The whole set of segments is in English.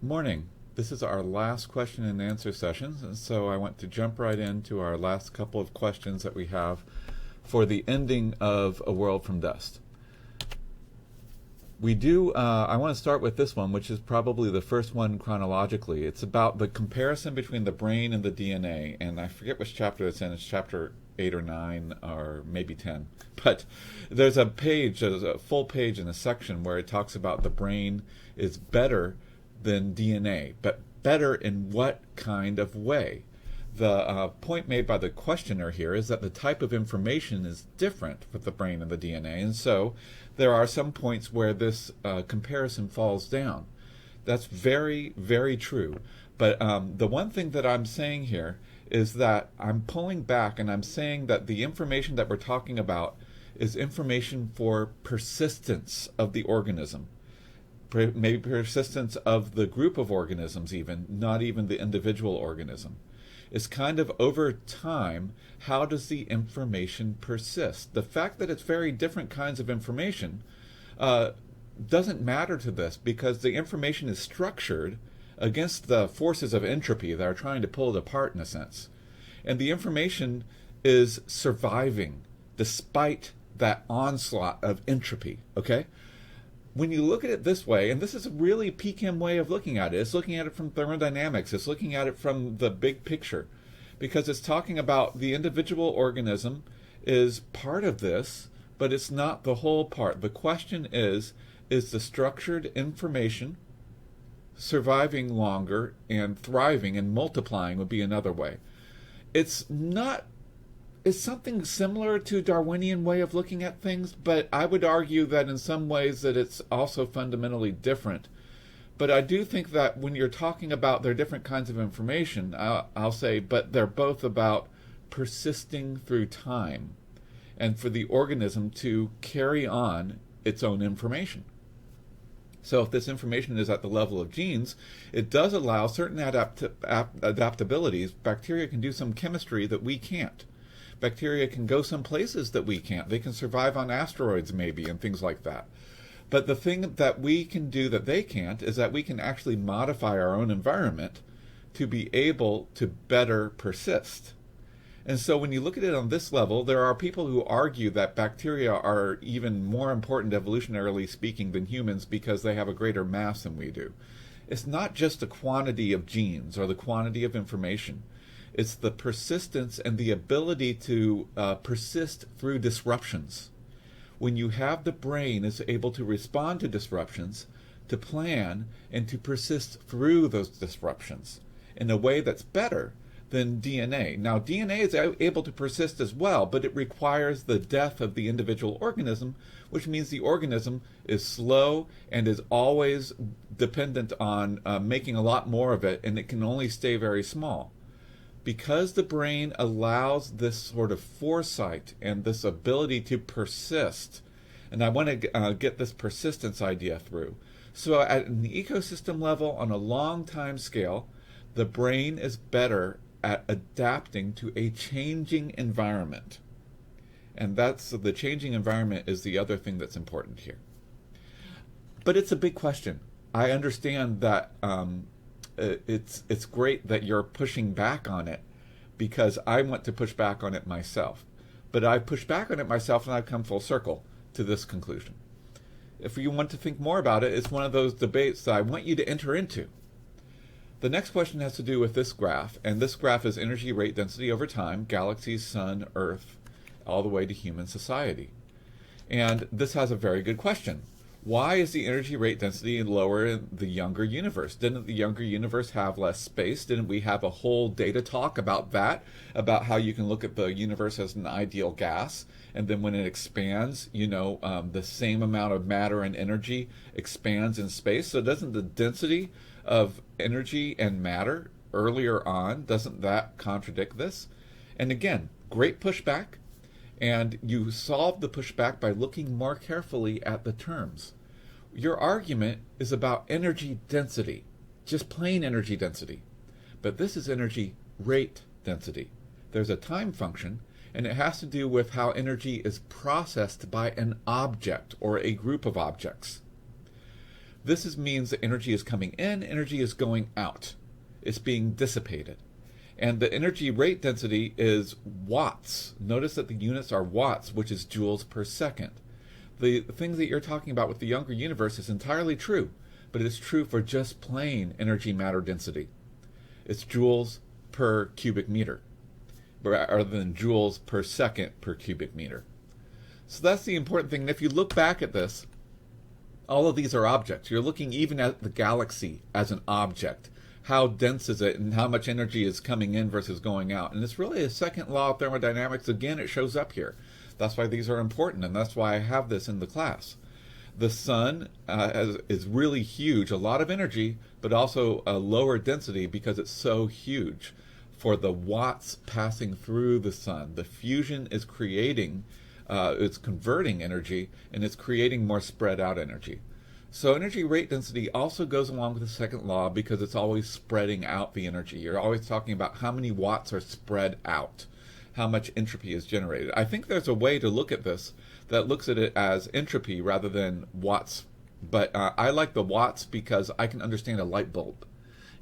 Morning. This is our last question and answer session, and so I want to jump right into our last couple of questions that we have for the ending of A World from Dust. I want to start with this one, which is probably the first one chronologically. It's about the comparison between the brain and the DNA, and I forget which chapter it's in. It's chapter 8 or 9 or maybe 10. But there's a full page in a section where it talks about the brain is better than DNA, but better in what kind of way? The point made by the questioner here is that the type of information is different with the brain and the DNA, and so there are some points where this comparison falls down. That's very, very true. But the one thing that I'm saying here is that I'm pulling back and I'm saying that the information that we're talking about is information for persistence of the organism. Maybe persistence of the group of organisms even, not even the individual organism. It's kind of over time, how does the information persist? The fact that it's very different kinds of information doesn't matter to this because the information is structured against the forces of entropy that are trying to pull it apart in a sense. And the information is surviving despite that onslaught of entropy, okay? When you look at it this way, and this is a really PChem way of looking at it, it's looking at it from thermodynamics, it's looking at it from the big picture, because it's talking about the individual organism is part of this, but it's not the whole part. The question is the structured information surviving longer and thriving and multiplying would be another way. It's something similar to Darwinian way of looking at things, but I would argue that in some ways that it's also fundamentally different. But I do think that when you're talking about their different kinds of information, I'll say, but they're both about persisting through time and for the organism to carry on its own information. So if this information is at the level of genes, it does allow certain adaptabilities. Bacteria can do some chemistry that we can't. Bacteria can go some places that we can't. They can survive on asteroids maybe and things like that. But the thing that we can do that they can't is that we can actually modify our own environment to be able to better persist. And so when you look at it on this level, there are people who argue that bacteria are even more important evolutionarily speaking than humans because they have a greater mass than we do. It's not just the quantity of genes or the quantity of information. It's the persistence and the ability to persist through disruptions. When you have the brain is able to respond to disruptions, to plan, and to persist through those disruptions in a way that's better than DNA. Now, DNA is able to persist as well, but it requires the death of the individual organism, which means the organism is slow and is always dependent on making a lot more of it, and it can only stay very small. Because the brain allows this sort of foresight and this ability to persist, and I want to get this persistence idea through. So at an ecosystem level, on a long time scale, the brain is better at adapting to a changing environment. And the changing environment is the other thing that's important here. But it's a big question. I understand that it's great that you're pushing back on it because I want to push back on it myself. But I push back on it myself and I've come full circle to this conclusion. If you want to think more about it, it's one of those debates that I want you to enter into. The next question has to do with this graph, and this graph is energy rate density over time, galaxies, sun, Earth, all the way to human society. And this has a very good question. Why is the energy rate density lower in the younger universe? Didn't the younger universe have less space? Didn't we have a whole data talk about that? About how you can look at the universe as an ideal gas, and then when it expands, the same amount of matter and energy expands in space. So doesn't the density of energy and matter earlier on, doesn't that contradict this? And again, great pushback. And you solve the pushback by looking more carefully at the terms. Your argument is about energy density, just plain energy density. But this is energy rate density. There's a time function, and it has to do with how energy is processed by an object or a group of objects. Means that energy is coming in, energy is going out. It's being dissipated. And the energy rate density is watts. Notice that the units are watts, which is joules per second. The things that you're talking about with the younger universe is entirely true, but it's true for just plain energy matter density. It's joules per cubic meter, rather than joules per second per cubic meter. So that's the important thing. And if you look back at this, all of these are objects. You're looking even at the galaxy as an object. How dense is it and how much energy is coming in versus going out? And it's really a second law of thermodynamics. Again, it shows up here. That's why these are important, and that's why I have this in the class. The sun is really huge, a lot of energy, but also a lower density because it's so huge. For the watts passing through the sun, the fusion is creating, it's converting energy, and it's creating more spread out energy. So energy rate density also goes along with the second law because it's always spreading out the energy. You're always talking about how many watts are spread out, how much entropy is generated. I think there's a way to look at this that looks at it as entropy rather than watts. But I like the watts because I can understand a light bulb.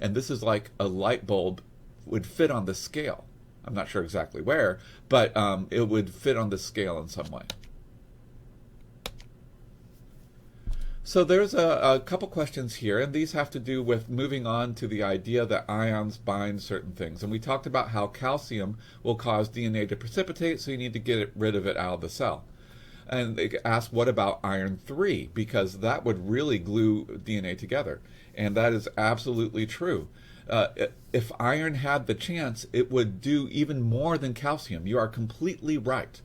And this is like a light bulb would fit on the scale. I'm not sure exactly where, but it would fit on the scale in some way. So there's a couple questions here, and these have to do with moving on to the idea that ions bind certain things. And we talked about how calcium will cause DNA to precipitate, so you need to get rid of it out of the cell. And they ask, what about iron 3? Because that would really glue DNA together. And that is absolutely true. If iron had the chance, it would do even more than calcium. You are completely right.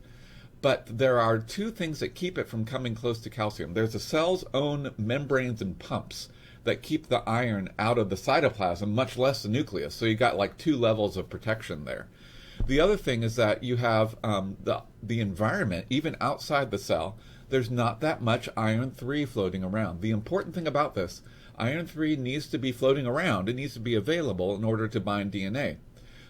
But there are two things that keep it from coming close to calcium. There's the cell's own membranes and pumps that keep the iron out of the cytoplasm, much less the nucleus. So you got like two levels of protection there. The other thing is that you have the environment, even outside the cell, there's not that much iron 3 floating around. The important thing about this, iron 3 needs to be floating around. It needs to be available in order to bind DNA.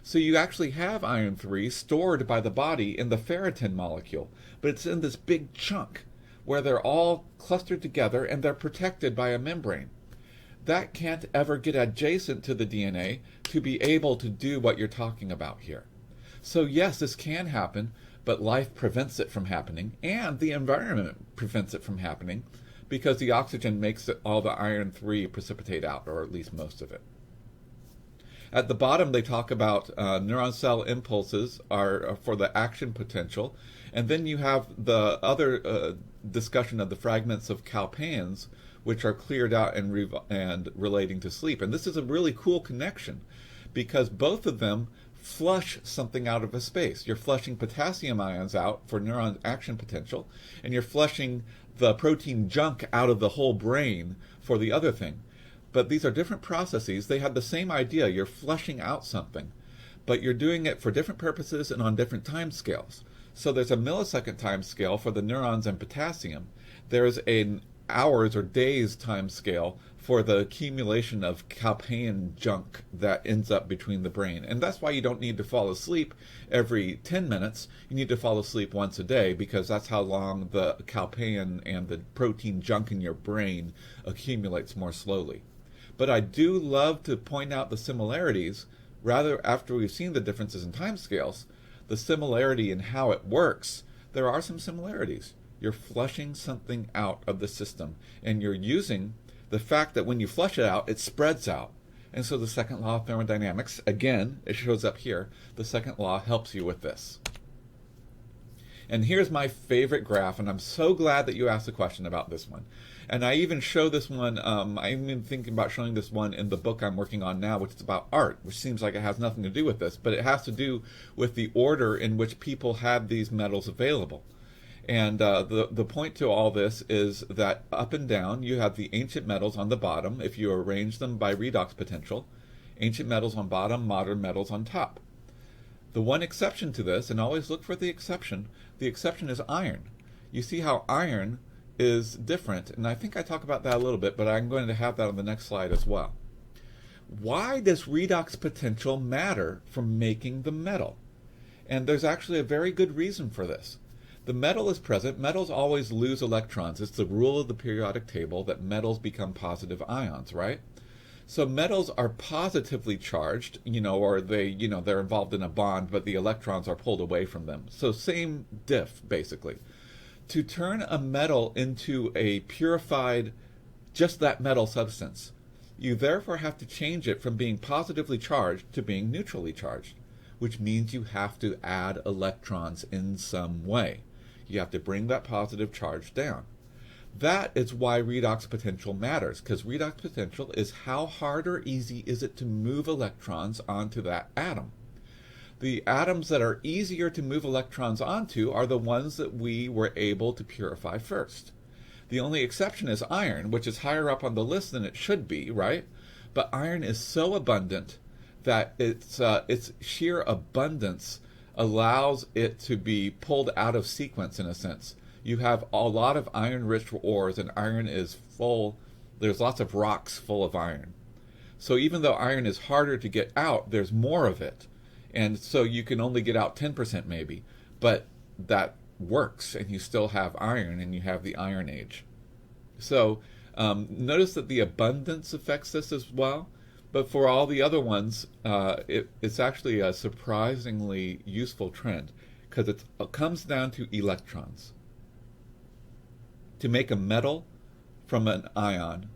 So you actually have iron 3 stored by the body in the ferritin molecule, but it's in this big chunk where they're all clustered together and they're protected by a membrane. That can't ever get adjacent to the DNA to be able to do what you're talking about here. So yes, this can happen, but life prevents it from happening, and the environment prevents it from happening because the oxygen makes all the iron 3 precipitate out, or at least most of it. At the bottom, they talk about neuron cell impulses are for the action potential. And then you have the other discussion of the fragments of calpains, which are cleared out and relating to sleep. And this is a really cool connection because both of them flush something out of a space. You're flushing potassium ions out for neuron action potential, and you're flushing the protein junk out of the whole brain for the other thing. But these are different processes. They have the same idea. You're flushing out something, but you're doing it for different purposes and on different time scales. So there's a millisecond time scale for the neurons and potassium. There's an hours or days time scale for the accumulation of calpain junk that ends up between the brain. And that's why you don't need to fall asleep every 10 minutes. You need to fall asleep once a day because that's how long the calpain and the protein junk in your brain accumulates more slowly. But I do love to point out the similarities, rather after we've seen the differences in timescales, the similarity in how it works. There are some similarities. You're flushing something out of the system, and you're using the fact that when you flush it out, it spreads out. And so the second law of thermodynamics, again, it shows up here, the second law helps you with this. And here's my favorite graph, and I'm so glad that you asked a question about this one. And I even show this one, I'm even thinking about showing this one in the book I'm working on now, which is about art, which seems like it has nothing to do with this, but it has to do with the order in which people had these metals available. And the point to all this is that up and down, you have the ancient metals on the bottom, if you arrange them by redox potential, ancient metals on bottom, modern metals on top. The one exception to this, and always look for the exception is iron. You see how iron is different, and I think I talk about that a little bit, but I'm going to have that on the next slide as well. Why does redox potential matter for making the metal? And there's actually a very good reason for this. The metal is present. Metals always lose electrons. It's the rule of the periodic table that metals become positive ions, right? So metals are positively charged, or they're involved in a bond, but the electrons are pulled away from them. So same diff, basically. To turn a metal into a purified, just that metal substance, you therefore have to change it from being positively charged to being neutrally charged, which means you have to add electrons in some way. You have to bring that positive charge down. That is why redox potential matters, because redox potential is how hard or easy is it to move electrons onto that atom. The atoms that are easier to move electrons onto are the ones that we were able to purify first. The only exception is iron, which is higher up on the list than it should be, right? But iron is so abundant that its sheer abundance allows it to be pulled out of sequence in a sense. You have a lot of iron-rich ores, and iron is full. There's lots of rocks full of iron. So even though iron is harder to get out, there's more of it. And so you can only get out 10% maybe. But that works, and you still have iron, and you have the Iron Age. So notice that the abundance affects this as well. But for all the other ones, it's actually a surprisingly useful trend, because it comes down to electrons. To make a metal from an ion,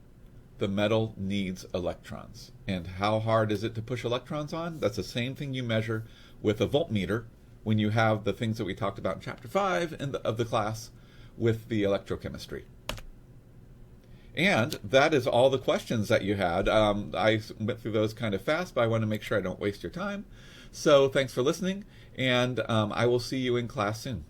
the metal needs electrons. And how hard is it to push electrons on? That's the same thing you measure with a voltmeter when you have the things that we talked about in Chapter 5 of the class with the electrochemistry. And that is all the questions that you had. I went through those kind of fast, but I want to make sure I don't waste your time. So thanks for listening, and I will see you in class soon.